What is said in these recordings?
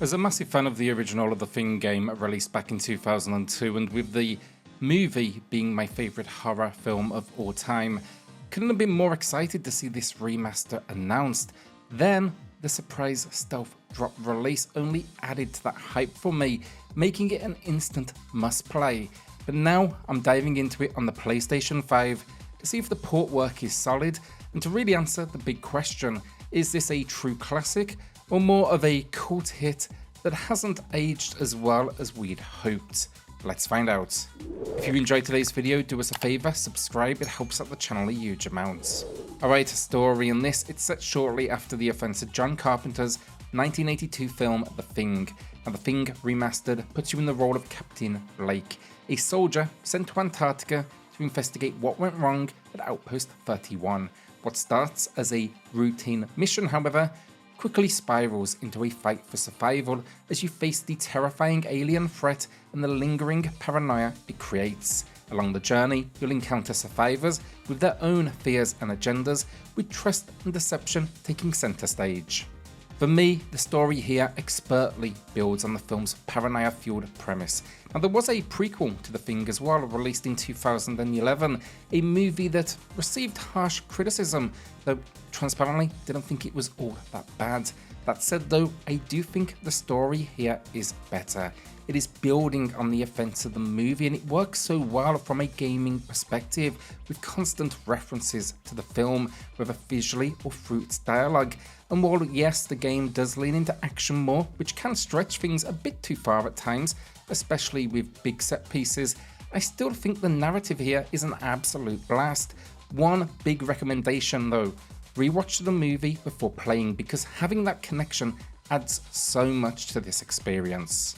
As a massive fan of the original of the Thing game released back in 2002, and with the movie being my favourite horror film of all time, couldn't have been more excited to see this remaster announced. Then the surprise stealth drop release only added to that hype for me, making it an instant must play. But now I'm diving into it on the PlayStation 5 to see if the port work is solid and to really answer the big question: is this a true classic or more of a cult hit that hasn't aged as well as we'd hoped? Let's find out. If you enjoyed today's video, do us a favour, subscribe, it helps out the channel a huge amount. Alright, story in this, it's set shortly after the events of John Carpenter's 1982 film The Thing. Now, The Thing Remastered puts you in the role of Captain Blake, a soldier sent to Antarctica to investigate what went wrong at Outpost 31. What starts as a routine mission, however, quickly spirals into a fight for survival as you face the terrifying alien threat and the lingering paranoia it creates. Along the journey, you'll encounter survivors with their own fears and agendas, with trust and deception taking centre stage. For me, the story here expertly builds on the film's paranoia-fueled premise. Now, there was a prequel to The Thing as well, released in 2011, a movie that received harsh criticism, though transparently didn't think it was all that bad. That said though, I do think the story here is better. It is building on the events of the movie, and it works so well from a gaming perspective, with constant references to the film, whether visually or through its dialogue. And while yes, the game does lean into action more, which can stretch things a bit too far at times, especially with big set pieces, I still think the narrative here is an absolute blast. One big recommendation though: rewatch the movie before playing, because having that connection adds so much to this experience.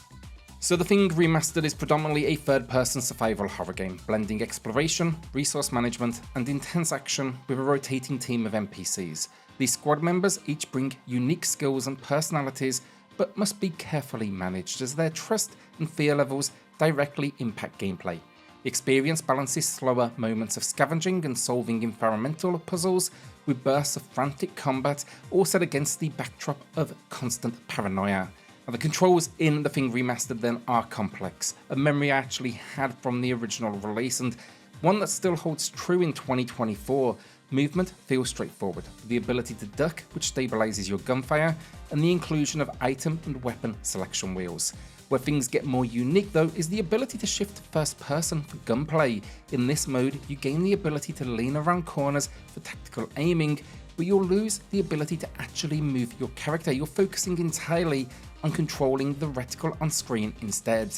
So The Thing Remastered is predominantly a third-person survival horror game, blending exploration, resource management, and intense action with a rotating team of NPCs. These squad members each bring unique skills and personalities, but must be carefully managed as their trust and fear levels directly impact gameplay. The experience balances slower moments of scavenging and solving environmental puzzles with bursts of frantic combat, all set against the backdrop of constant paranoia. Now, the controls in The Thing Remastered then are complex, a memory I actually had from the original release, and one that still holds true in 2024. Movement feels straightforward, with the ability to duck, which stabilizes your gunfire, and the inclusion of item and weapon selection wheels. Where things get more unique though is the ability to shift to first person for gunplay. In this mode, you gain the ability to lean around corners for tactical aiming, but you'll lose the ability to actually move your character. You're focusing entirely on controlling the reticle on screen instead.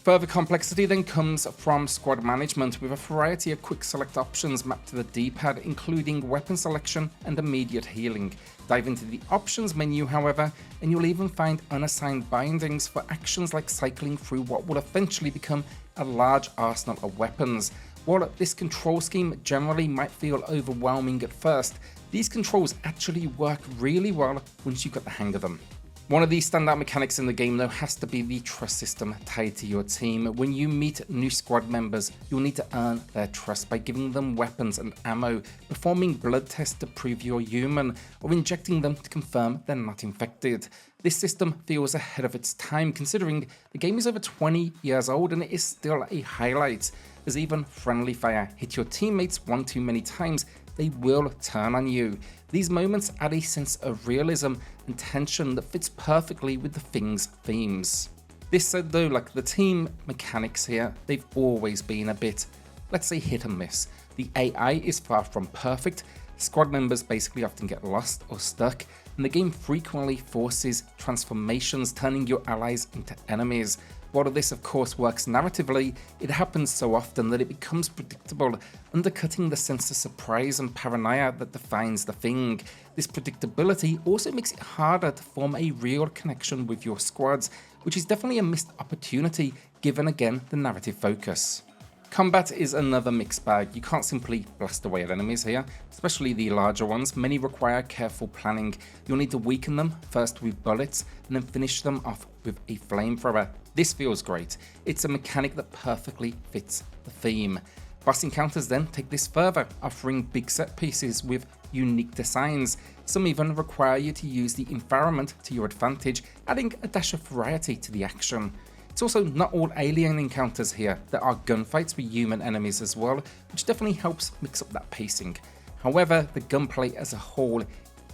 Further complexity then comes from squad management, with a variety of quick select options mapped to the D-pad, including weapon selection and immediate healing. Dive into the options menu, however, and you'll even find unassigned bindings for actions like cycling through what will eventually become a large arsenal of weapons. While this control scheme generally might feel overwhelming at first, these controls actually work really well once you've got the hang of them. One of the standout mechanics in the game though has to be the trust system tied to your team. When you meet new squad members, you'll need to earn their trust by giving them weapons and ammo, performing blood tests to prove you're human, or injecting them to confirm they're not infected. This system feels ahead of its time, considering the game is over 20 years old and it is still a highlight. As even friendly fire hit your teammates one too many times, they will turn on you. These moments add a sense of realism and tension that fits perfectly with the Thing's themes. This said though, like the team mechanics here, they've always been a bit, let's say, hit and miss. The AI is far from perfect, squad members basically often get lost or stuck, and the game frequently forces transformations, turning your allies into enemies. While this of course works narratively, it happens so often that it becomes predictable, undercutting the sense of surprise and paranoia that defines The Thing. This predictability also makes it harder to form a real connection with your squads, which is definitely a missed opportunity given again the narrative focus. Combat is another mixed bag. You can't simply blast away at enemies here, especially the larger ones. Many require careful planning. You'll need to weaken them, first with bullets, and then finish them off with a flamethrower. This feels great. It's a mechanic that perfectly fits the theme. Boss encounters then take this further, offering big set pieces with unique designs. Some even require you to use the environment to your advantage, adding a dash of variety to the action. It's also not all alien encounters here, there are gunfights with human enemies as well, which definitely helps mix up that pacing. However, the gunplay as a whole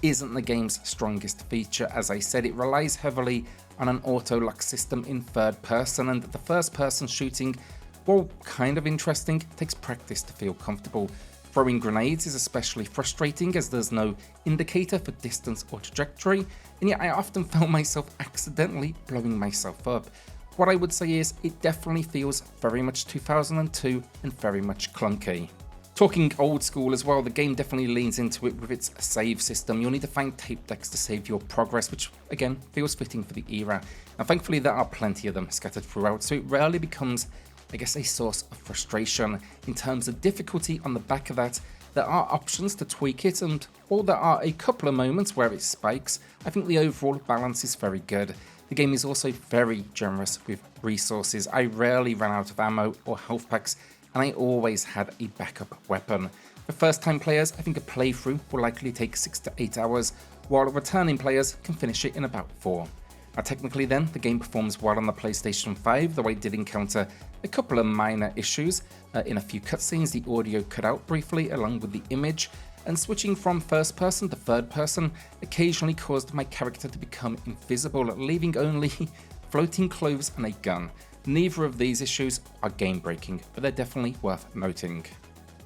isn't the game's strongest feature. As I said, it relies heavily on an auto-lock system in third person, and the first person shooting, while kind of interesting, takes practice to feel comfortable. Throwing grenades is especially frustrating as there's no indicator for distance or trajectory, and yet I often found myself accidentally blowing myself up. What I would say is it definitely feels very much 2002 and very much clunky. Talking old school as well, the game definitely leans into it with its save system. You'll need to find tape decks to save your progress, which again feels fitting for the era. And thankfully there are plenty of them scattered throughout, so it rarely becomes, I guess, a source of frustration. In terms of difficulty on the back of that, there are options to tweak it, and while there are a couple of moments where it spikes, I think the overall balance is very good. The game is also very generous with resources. I rarely ran out of ammo or health packs, and I always had a backup weapon. For first time players, I think a playthrough will likely take 6 to 8 hours, while returning players can finish it in about 4. Now technically then, the game performs well on the PlayStation 5, though I did encounter a couple of minor issues. In a few cutscenes, the audio cut out briefly along with the image, and switching from first person to third person occasionally caused my character to become invisible, leaving only floating clothes and a gun. Neither of these issues are game breaking, but they're definitely worth noting.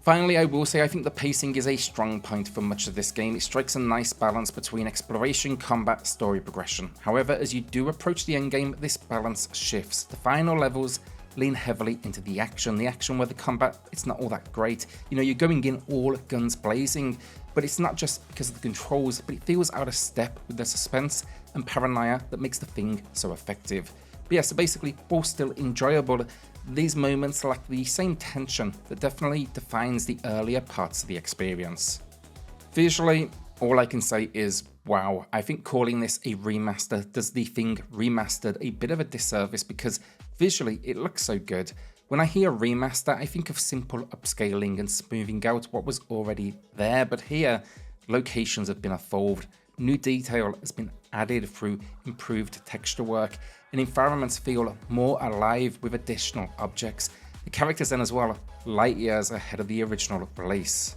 Finally, I will say I think the pacing is a strong point for much of this game. It strikes a nice balance between exploration, combat, story progression. However, as you do approach the endgame, this balance shifts. The final levels lean heavily into the action where the combat, it's not all that great. You know, you're going in all guns blazing, but it's not just because of the controls, but it feels out of step with the suspense and paranoia that makes the thing so effective. But yeah, so basically, while still enjoyable, these moments lack the same tension that definitely defines the earlier parts of the experience. Visually, all I can say is wow. I think calling this a remaster does the Thing Remastered a bit of a disservice because visually it looks so good. When I hear remaster, I think of simple upscaling and smoothing out what was already there, but here, locations have been evolved, new detail has been added through improved texture work, and environments feel more alive with additional objects. The characters then as well, light years ahead of the original release.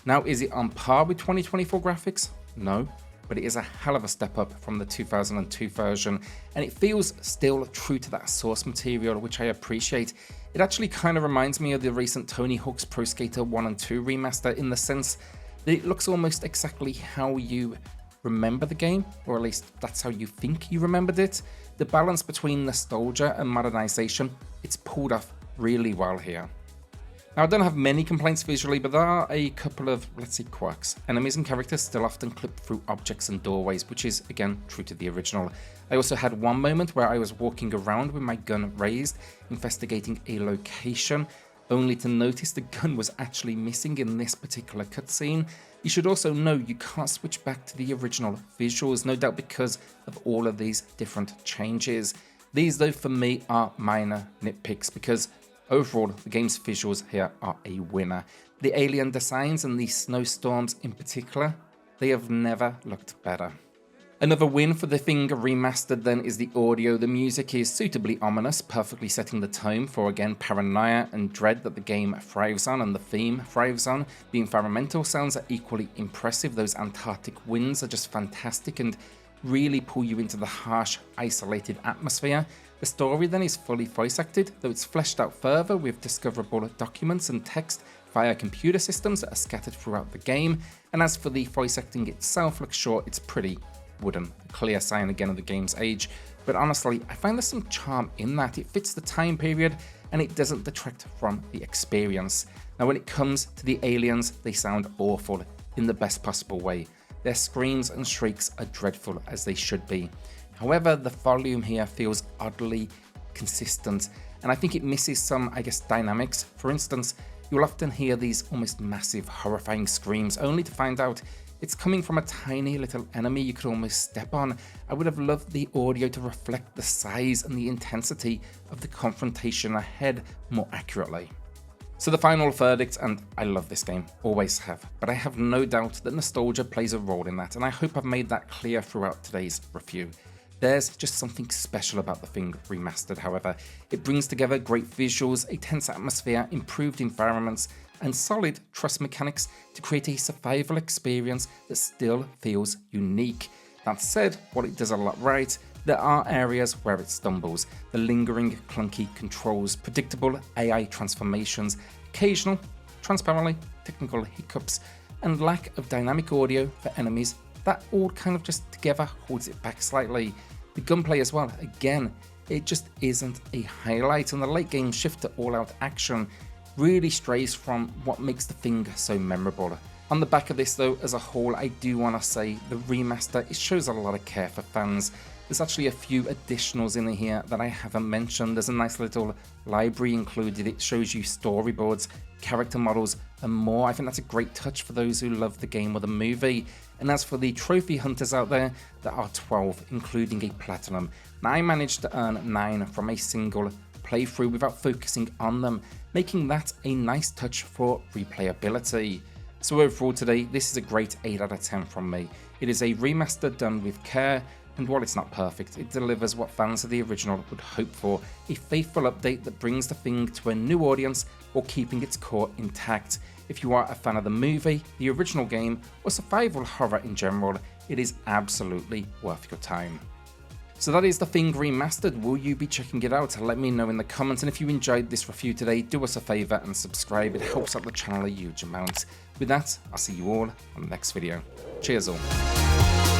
Now, is it on par with 2024 graphics? No, but it is a hell of a step up from the 2002 version, and it feels still true to that source material, which I appreciate. It actually kind of reminds me of the recent Tony Hawk's Pro Skater 1 and 2 remaster in the sense that it looks almost exactly how you remember the game, or at least that's how you think you remembered it. The balance between nostalgia and modernization, it's pulled off really well here. Now, I don't have many complaints visually, but there are a couple of, let's say, quirks. Enemies and characters still often clip through objects and doorways, which is, again, true to the original. I also had one moment where I was walking around with my gun raised, investigating a location, only to notice the gun was actually missing in this particular cutscene. You should also know you can't switch back to the original visuals, no doubt because of all of these different changes. These, though, for me are minor nitpicks because overall, the game's visuals here are a winner. The alien designs and the snowstorms in particular, they have never looked better. Another win for the Thing Remastered then is the audio. The music is suitably ominous, perfectly setting the tone for, again, paranoia and dread that the game thrives on and the theme thrives on. The environmental sounds are equally impressive. Those Antarctic winds are just fantastic and really pull you into the harsh, isolated atmosphere. The story then is fully voice acted, though it's fleshed out further with discoverable documents and text via computer systems that are scattered throughout the game. And as for the voice acting itself, look sure it's pretty wooden, a clear sign again of the game's age. But honestly, I find there's some charm in that. It fits the time period and it doesn't detract from the experience. Now, when it comes to the aliens, they sound awful in the best possible way. Their screams and shrieks are dreadful, as they should be. However, the volume here feels oddly consistent, and I think it misses some, dynamics. For instance, you'll often hear these almost massive, horrifying screams, only to find out it's coming from a tiny little enemy you could almost step on. I would have loved the audio to reflect the size and the intensity of the confrontation ahead more accurately. So the final verdict, and I love this game, always have, but I have no doubt that nostalgia plays a role in that, and I hope I've made that clear throughout today's review. There's just something special about the Thing Remastered, however. It brings together great visuals, a tense atmosphere, improved environments, and solid trust mechanics to create a survival experience that still feels unique. That said, while it does a lot right, there are areas where it stumbles. The lingering, clunky controls, predictable AI transformations, occasional, transparently technical hiccups, and lack of dynamic audio for enemies, that all kind of just together holds it back slightly. The gunplay as well, again, it just isn't a highlight, and the late game shift to all-out action really strays from what makes the Thing so memorable. On the back of this though, as a whole, I do want to say the remaster, it shows a lot of care for fans. There's actually a few additionals in here that I haven't mentioned. There's a nice little library included. It shows you storyboards, character models, and more. I think that's a great touch for those who love the game or the movie. And as for the trophy hunters out there are 12, including a platinum. Now I managed to earn 9 from a single playthrough without focusing on them, making that a nice touch for replayability. So overall today, this is a great 8 out of 10 from me. It is a remaster done with care, and while it's not perfect, it delivers what fans of the original would hope for, a faithful update that brings the Thing to a new audience while keeping its core intact. If you are a fan of the movie, the original game, or survival horror in general, it is absolutely worth your time. So that is the Thing Remastered. Will you be checking it out? Let me know in the comments, and if you enjoyed this review today, do us a favour and subscribe. It helps out the channel a huge amount. With that, I'll see you all on the next video. Cheers all.